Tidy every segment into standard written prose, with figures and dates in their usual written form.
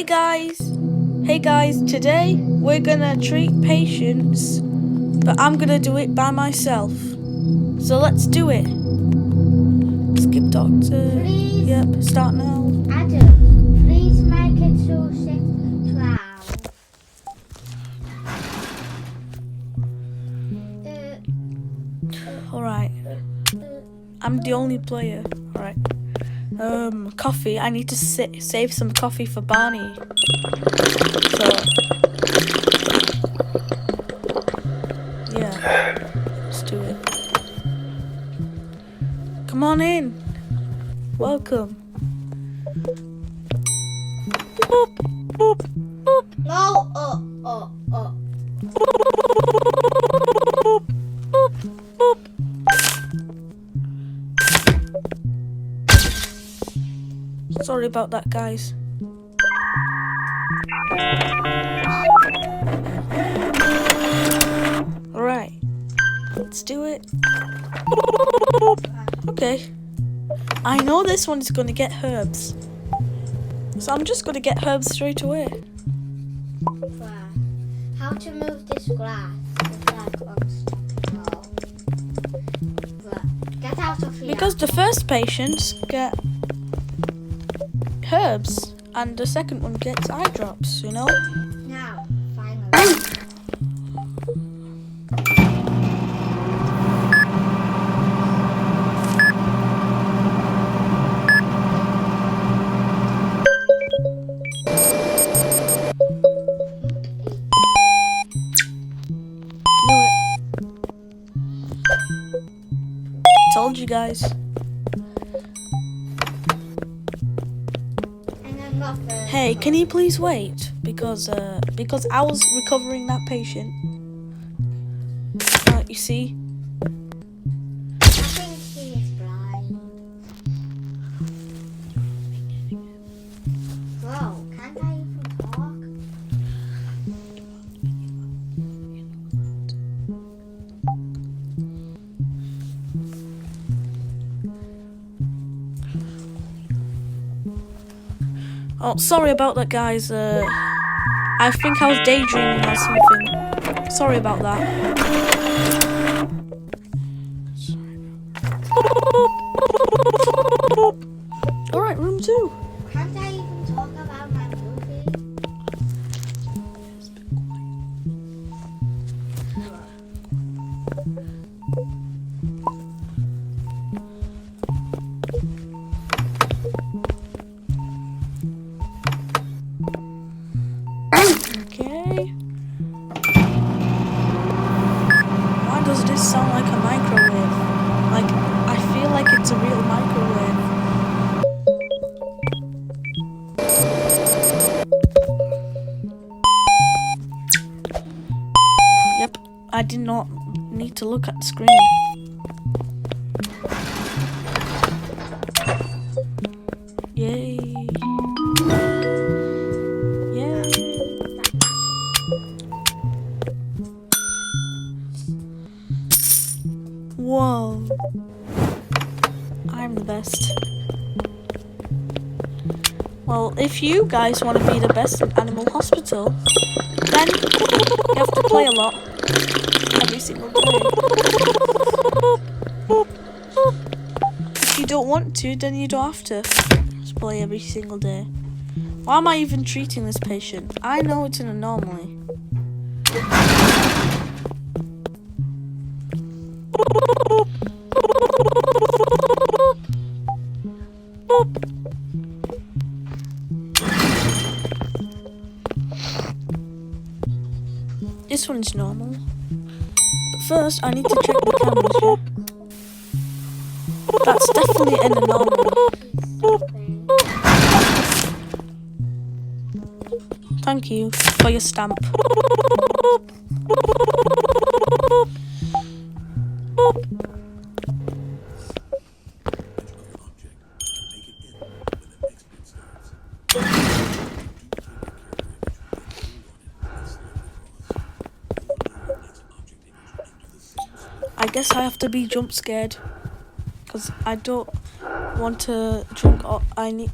Hey guys, today we're gonna treat patients, but I'm gonna do it by myself. So let's do it. Skip doctor. Please. Yep, start now. Adam, please make it so 6:12. Alright. I'm the only player. Alright. Coffee. I need to save some coffee for Barney. So yeah, let's do it. Come on in. Welcome. Boop, boop, boop. No, Boop, boop, boop. Sorry about that, guys. Alright, let's do it. Okay. I know this one's gonna get herbs. So I'm just gonna get herbs straight away. How to move this glass? Get out of here. Because the first patients get herbs and the second one gets eye drops, you know? Now, finally. Knew it. Told you guys. Hey, can you please wait? Because I was recovering that patient. You see? I think he is blind. Bro, can't I even talk? Oh, sorry about that, guys. I think I was daydreaming or something. Sorry about that. Alright, room 2. Can't I even talk about my movie? Okay. Why does this sound like a microwave? Like, I feel like it's a real microwave. Yep, I did not need to look at the screen. Yay. Yay. Whoa. I'm the best. Well, if you guys want to be the best in Animal Hospital, then you have to play a lot. Every single day. If you don't want to, then you don't have to. Just play every single day. Why am I even treating this patient? I know it's an anomaly. This one's normal. But first, I need to check the cameras, yeah? That's definitely an anomaly. Thank you for your stamp. I guess I have to be jump scared because I don't want to drink. I need.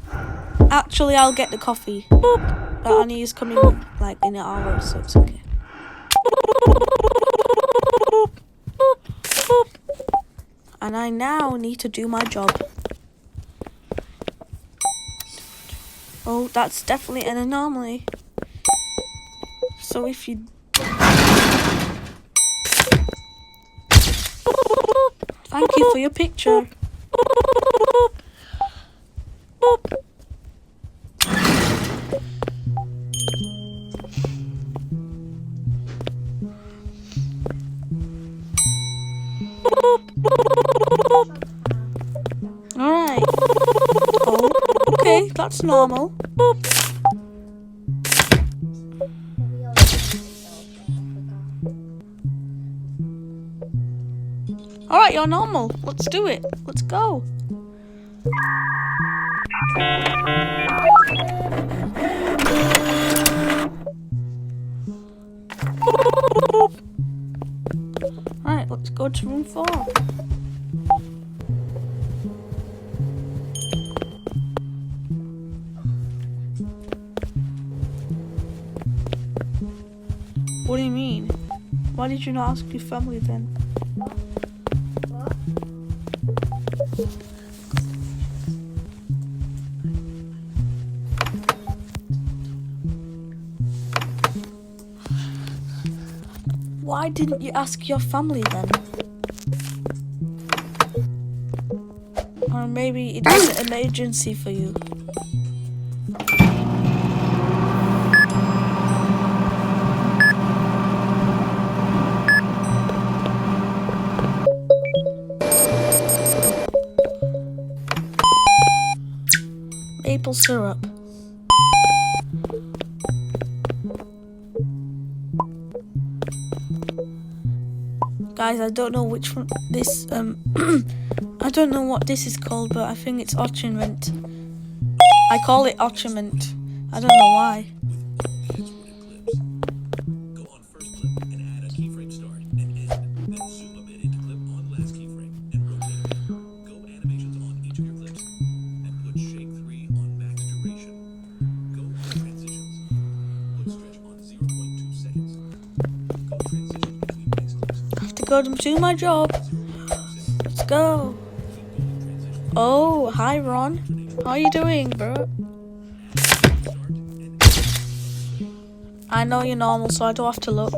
Actually, I'll get the coffee. Boop. But Annie is coming like in an hour, so it's okay. And I now need to do my job. Oh, that's definitely an anomaly. So if you... Thank you for your picture. Alright. Oh, okay, that's normal. Alright, you're normal. Let's do it. Let's go. Alright, let's go to room 4. What do you mean? Why did you not ask your family then? What? Why didn't you ask your family then? Or maybe it was an emergency for you. Maple syrup. Guys, I don't know which one this I don't know what this is called, but I think it's Ochiment. I call it Ochiment. I don't know why. Go on first clip and add a keyframe start and end. Then zoom a bit into clip on last keyframe and rotate again. Go animations on each of your clips and put shake 3 on max duration. Go on transitions. Put stretch on 0.2 seconds. Go transitions between next clips. I have to go to do my job. Let's go. Oh, hi Ron. How you doing, bro? I know you're normal, so I don't have to look.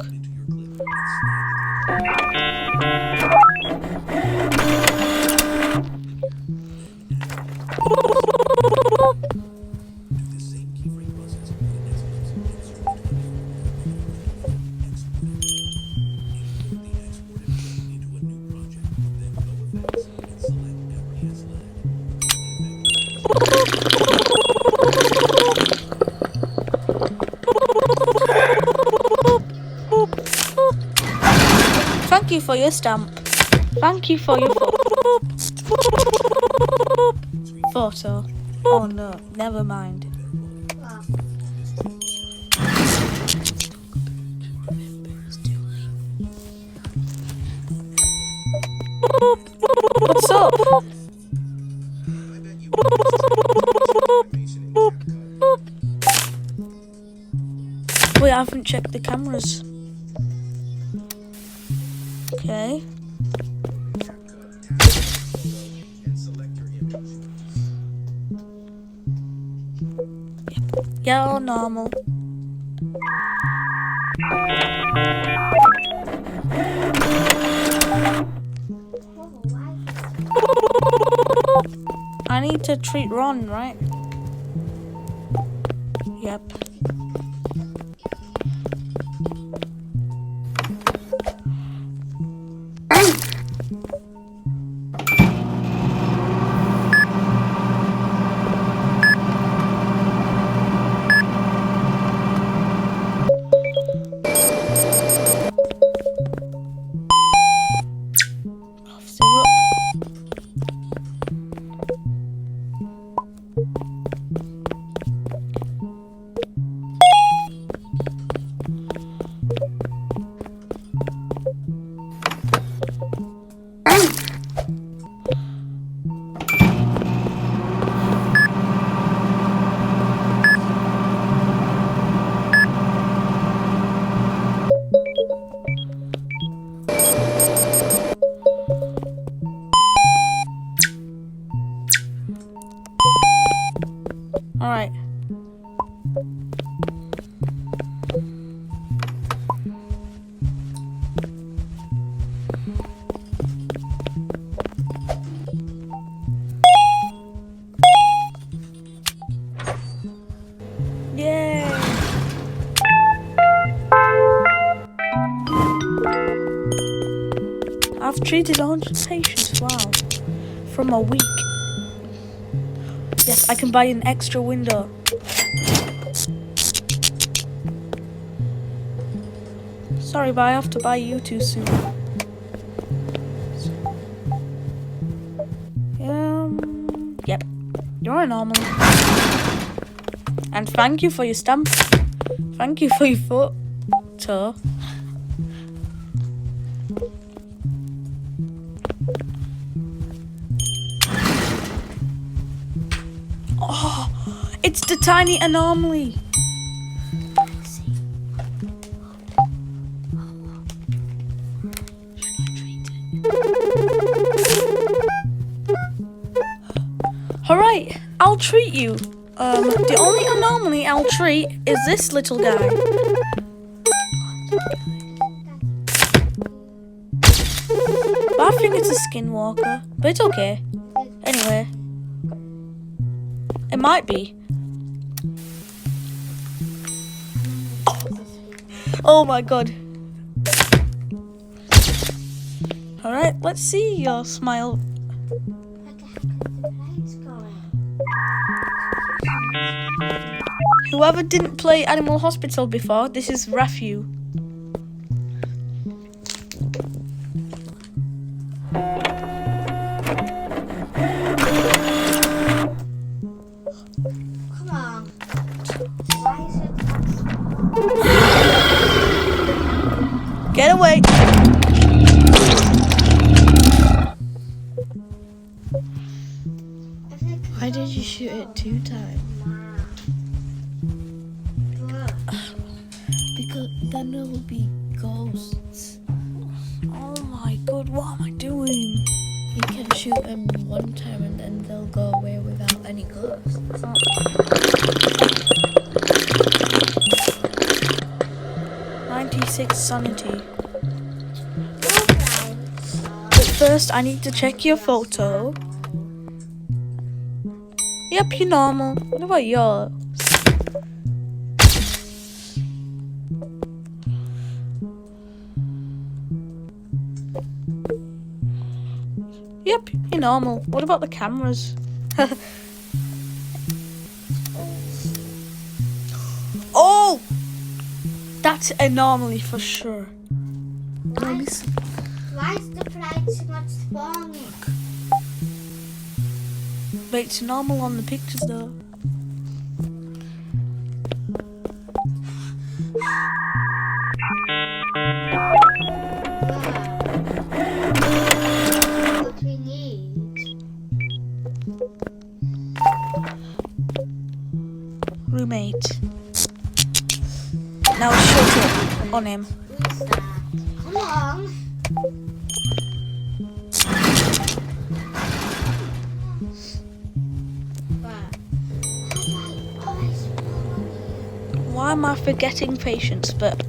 Thank you for your stamp. Thank you for your photo. Oh no, never mind. What? What's up? Wait, I haven't checked the cameras. Okay. Yeah, all normal. Oh, why? I need to treat Ron, right? Yep. Officer up. treated 100 patients. Wow. From a week. Yes, I can buy an extra window. Sorry, but I have to buy you two soon. Yep. You're a normal. And thank you for your stamp. Thank you for your photo. Oh, it's the tiny anomaly. Alright, I'll treat you. The only anomaly I'll treat is this little guy. But I think it's a skinwalker, but it's okay. Anyway. It might be. Oh my god. Alright, let's see your smile. Whoever didn't play Animal Hospital before, this is Rafu. Come on. Why is it Get away! Why did you shoot it 2 times? Because then there will be ghosts. Oh my god, what am I doing? You can shoot them 1 time and then they'll go away without any ghosts. 96 sanity. But first, I need to check your photo. Yep, you're normal. What about yours? Yep, you're normal. What about the cameras? Oh! That's anomaly for sure. Why is the plane so much spawning? But it's normal on the pictures though. What we need? Roommate. Now shut up on him. Who's that? Come on. Why am I forgetting patience? But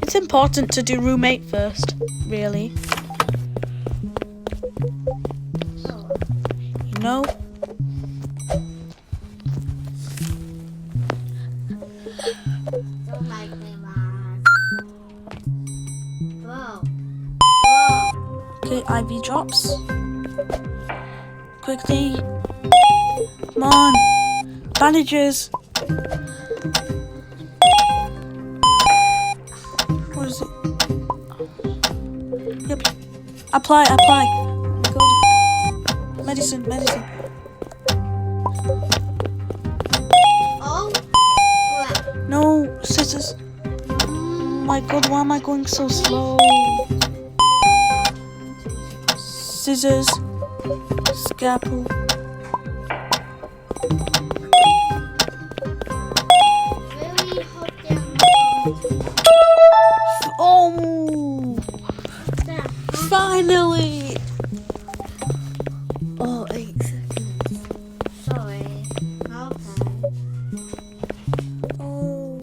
it's important to do roommate first, really. You know? Don't make me mad. Whoa. Whoa. Okay, IV drops. Quickly. Come on. Bandages. What is it? Yep. Apply. God. Medicine. Oh. Crap. No, scissors. Oh my god, why am I going so slow? Scissors. Scalpel. Really hot down. Oh! There. Finally! Oh, 8 seconds. Sorry. Okay. Oh,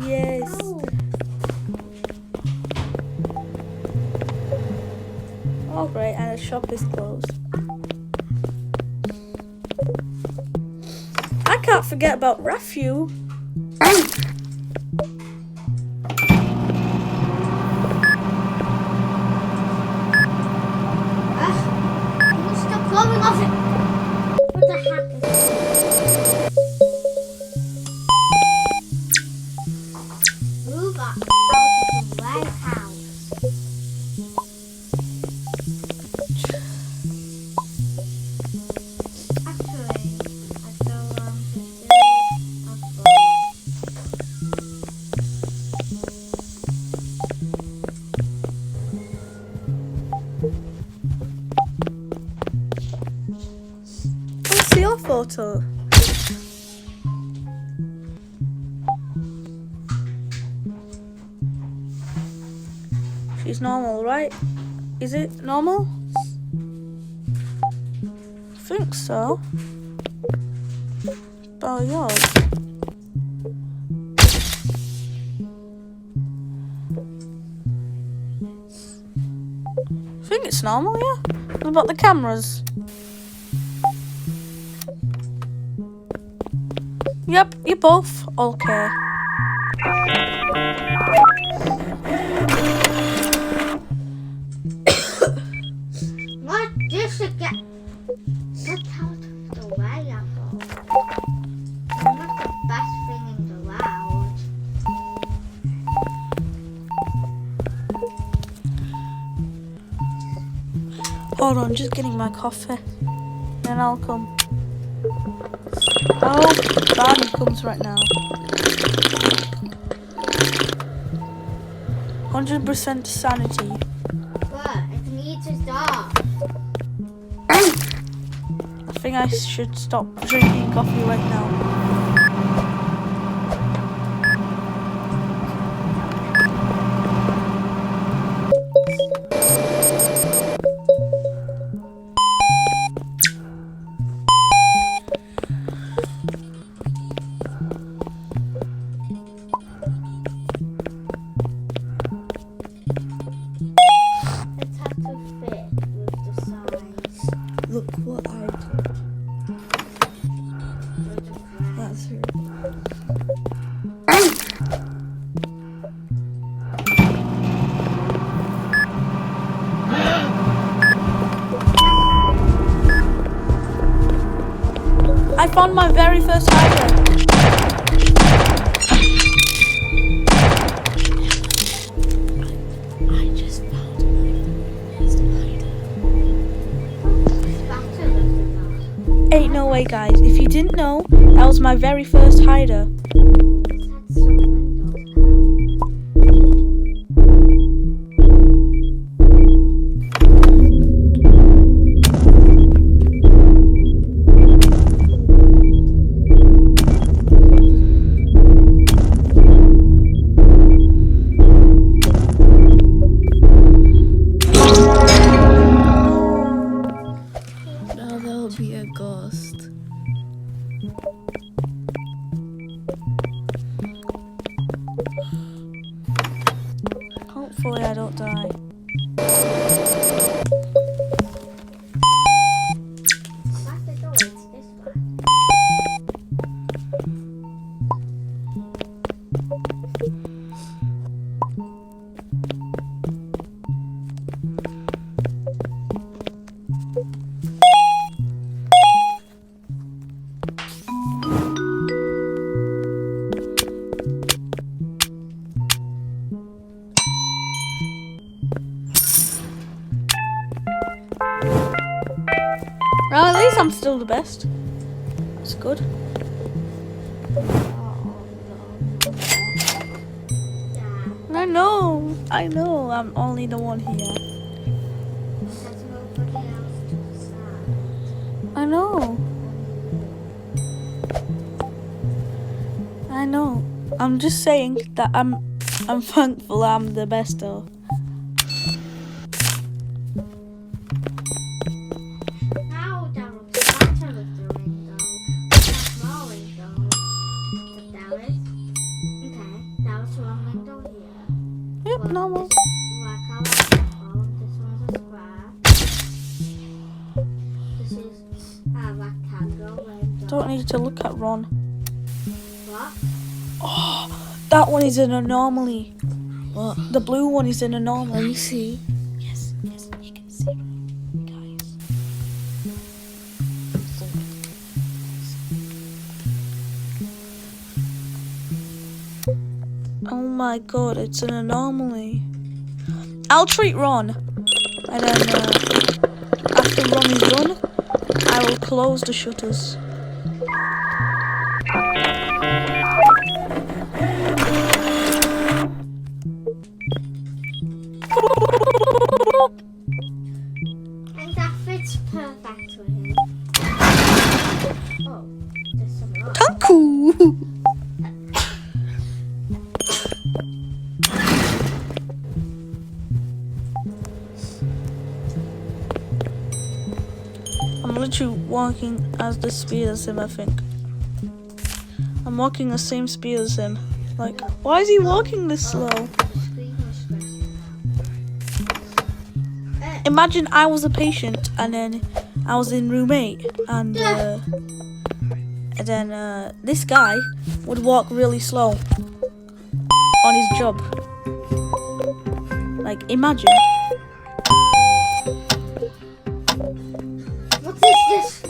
yes. Oh. Alright, and the shop is closed. I can't forget about Rafu. photo. She's normal, right? Is it normal? I think so. Oh, yours. I think it's normal, yeah. What about the cameras? Yep, you're both okay. What this again? Get out of the way, Apple. I'm not the best thing in the world. Hold on, just getting my coffee. Then I'll come. Oh, Barney comes right now. 100% sanity. What? It needs to stop. I think I should stop drinking coffee right now. It's have to fit with the size. Look what I did. With the brand. That's her. I found my very first hider. I just found my first hider. It's better than the Ain't no way, guys. If you didn't know, that was my very first hider. It's had some windows now. Now there'll be a ghost. Hopefully I don't die. That's the door. It's this one. Well, at least I'm still the best. That's good. Yeah. I know, I'm only the one here. There's nobody else to the side. I know. I know. I'm just saying that I'm thankful I'm the best though. Now there will be better with the window. With a small window. But there is. Okay, there was one window here. Yep, Well, normal. This, like I like that one. This one's a square. This is a rectangle window. Don't need to look at Ron. What? Oh, that one is an anomaly. What? The blue one is an Let anomaly. me see. Yes, you can see it, guys. Oh my god, it's an anomaly. I'll treat Ron. And then after Ron is done, I will close the shutters. And that fits perfect with him. Oh. literally walking at the speed as him, I think. I'm walking the same speed as him. Like, why is he walking this slow? The screen was stressing out. Imagine I was a patient and then I was in room 8 and then this guy would walk really slow on his job. Like, imagine. What is this?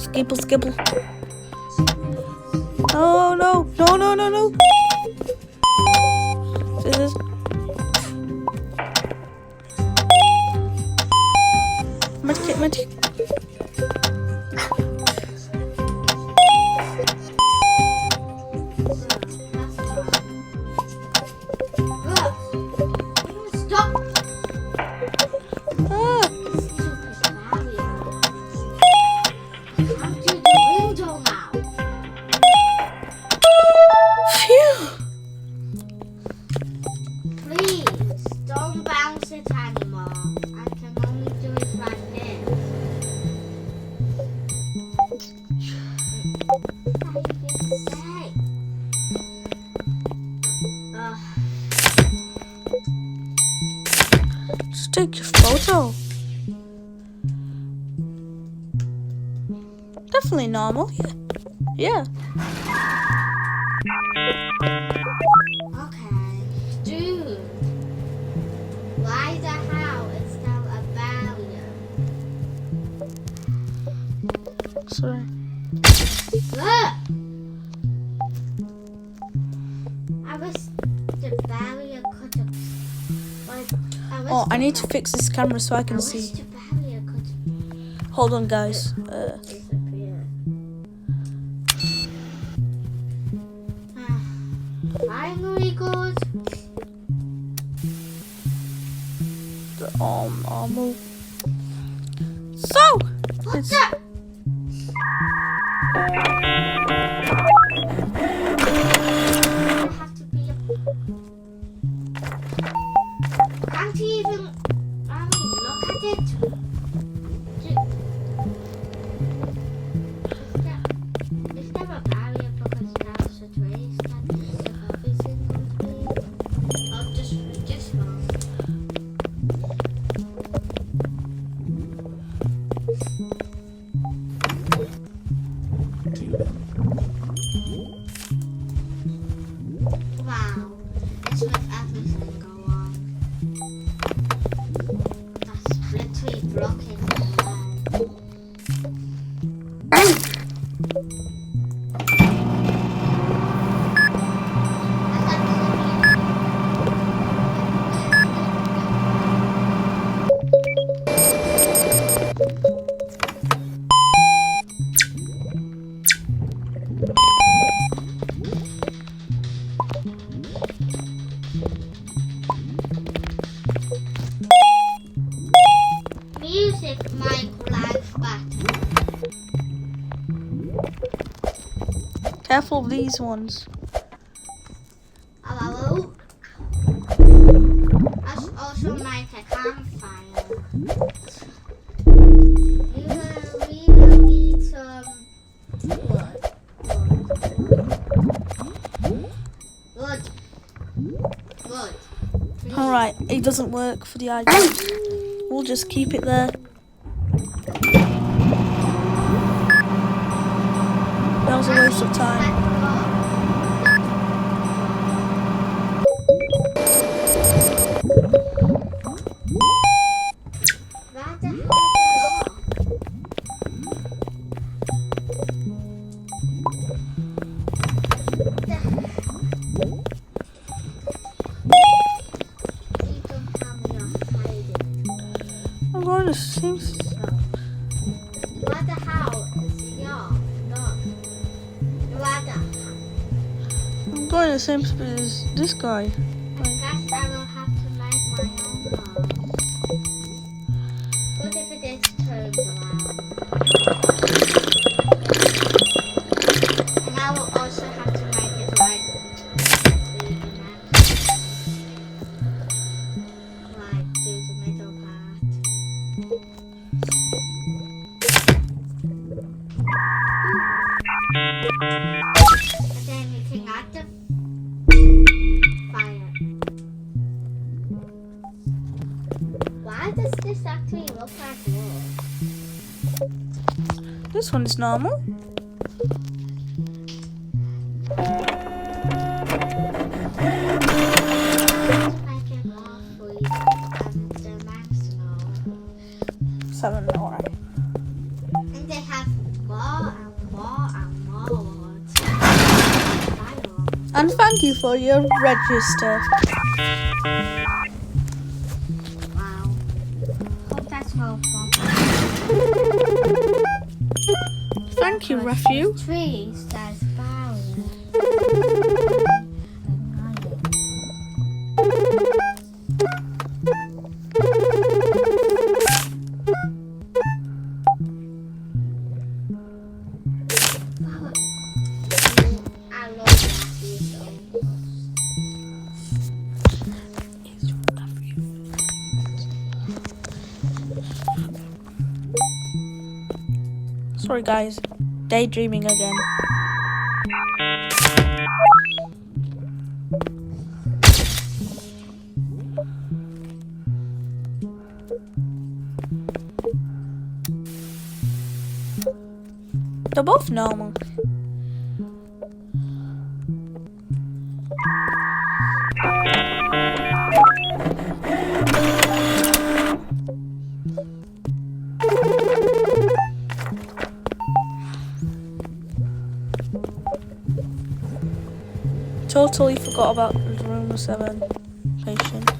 Skipple, skipple. Oh no, no, no, no, no. This is... Medkit, medkit. Stop! Ah, Stupid barrier. Come to the window now. phew. Please, don't bounce it anymore. I can only do it like this. What are you going to say? Just take your photo. Definitely normal, yeah. Yeah. Okay, dude. Why the hell is there a barrier? Sorry. Look! I wish the barrier could have. Oh, I need to fix this camera so I can I wish see. the barrier could Hold on, guys. disappear. Finally good. Normal. So, What's it's- up? I have to be can't even look at it. Is there a barrier because that's a trace that every single thing? I'll just read this one. Wow, it's with everything go on. That's literally blocking the line. Music mic life button. careful of these ones. Hello. That's also my campfire. We will need some wood. Wood. Alright, it doesn't work for the idea. We'll just keep it there. That was a waste of time. I'm going to see. What the hell is your dog? What the I'm going the same speed as this guy. I guess I will have to make my own house. What if it is turned around? And I will also have to make it like do the middle part. to fire. Why does this actually look like wood? This one's normal. Let's make it more free and the maximum. 7, alright. And they have more and more and more words. Fire. And thank you for your register. Wow. Hope that's no fun. Thank you, Refu. Trees, that's fire. I love Matthew so Sorry, guys. Daydreaming again. They're both normal. Totally forgot about room 7 patient.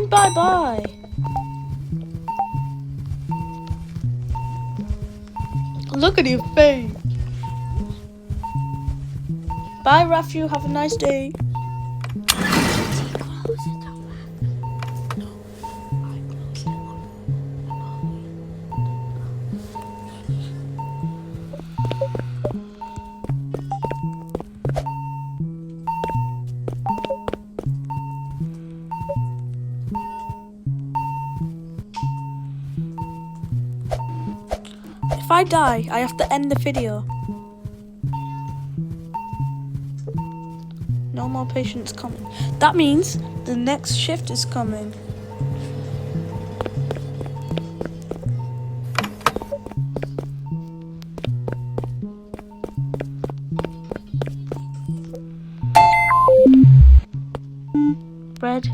And bye-bye. Look at your face. Bye, Raphael. Have a nice day. If I die, I have to end the video. No more patients coming. That means the next shift is coming. Red,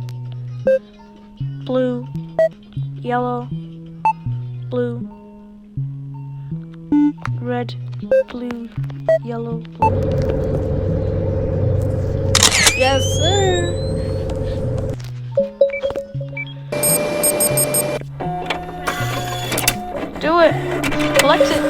blue, yellow, blue, red, blue, yellow, blue. Yes, sir. Do it. Collect it.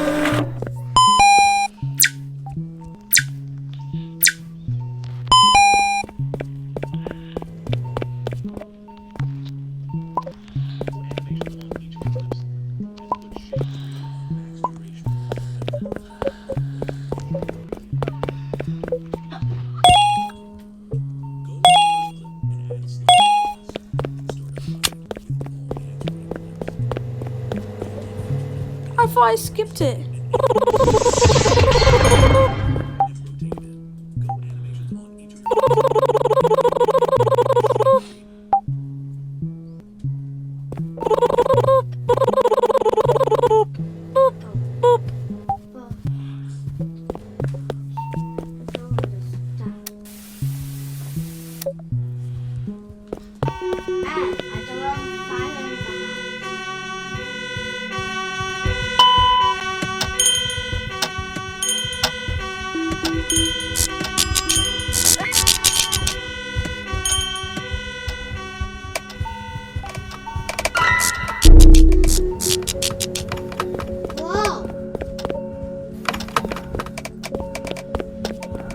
I thought I skipped it.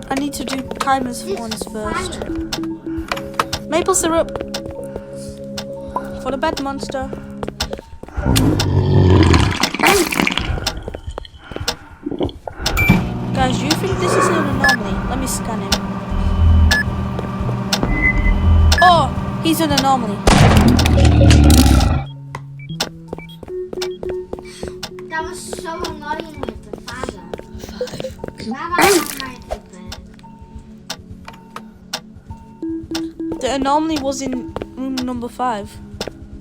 I need to do timers ones first. Maple syrup for the bed monster. Guys, do you think this is an anomaly? Let me scan him. Oh, he's an anomaly. That was so annoying with the fire. Now I have my bed. The anomaly was in room number 5.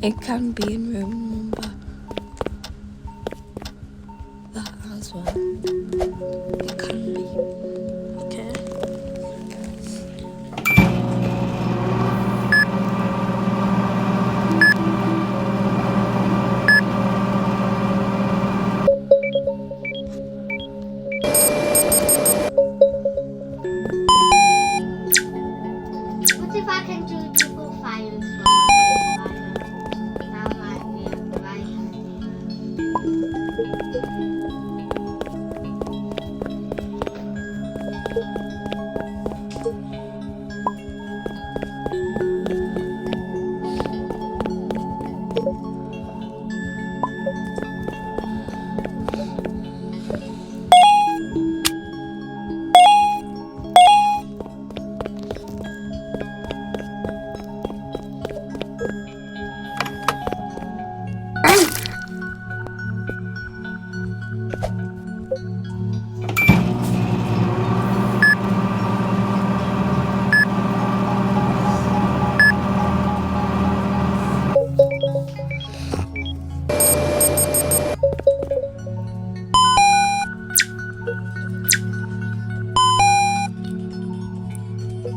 It can be in room number that as well. It can be. Okay. What if I can do triple fires for my fire? That might be a right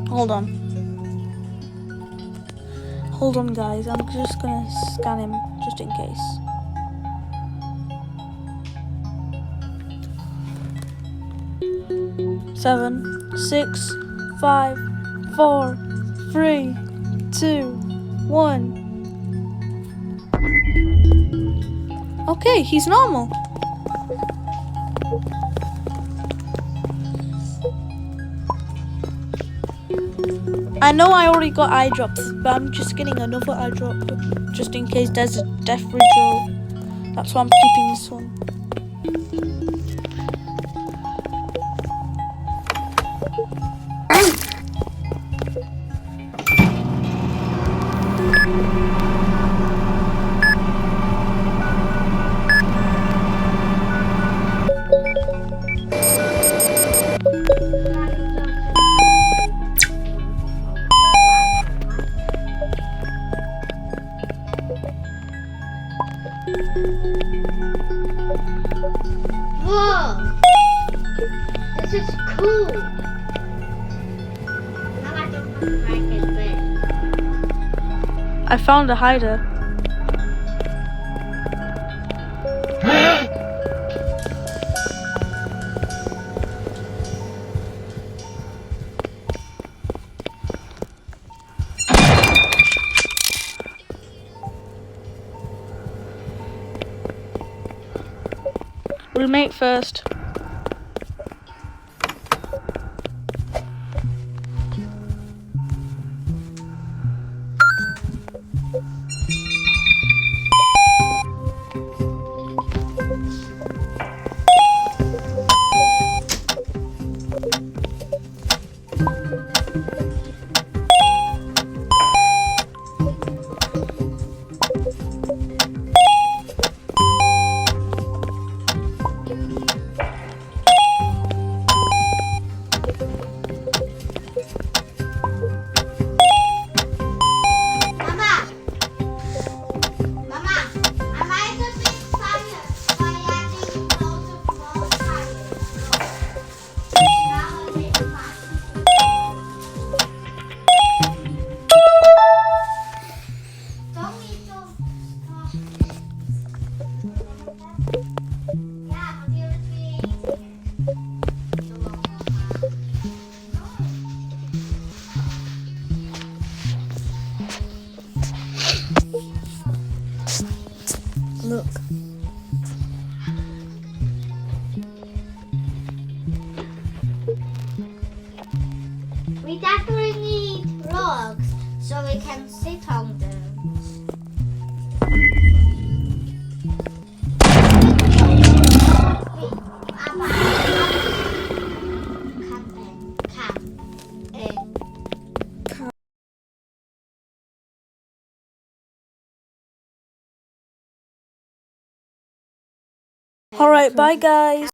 Hold on. Hold on, guys. I'm just gonna scan him just in case. Seven, 6, 5, 4, 3, 2, 1. Okay, he's normal. I know I already got eye drops, but I'm just getting another eye drop just in case there's a death ritual. That's why I'm keeping this one. Whoa! This is cool. Now I don't have to break his bed. I found a hider. Roommate first. Mama! Mama! I might have been fired by adding loads of more tires. Now I'm in fire. Don't eat those. Yeah, but you would be eating Look. We definitely need logs so we can sit on them. Alright, bye guys.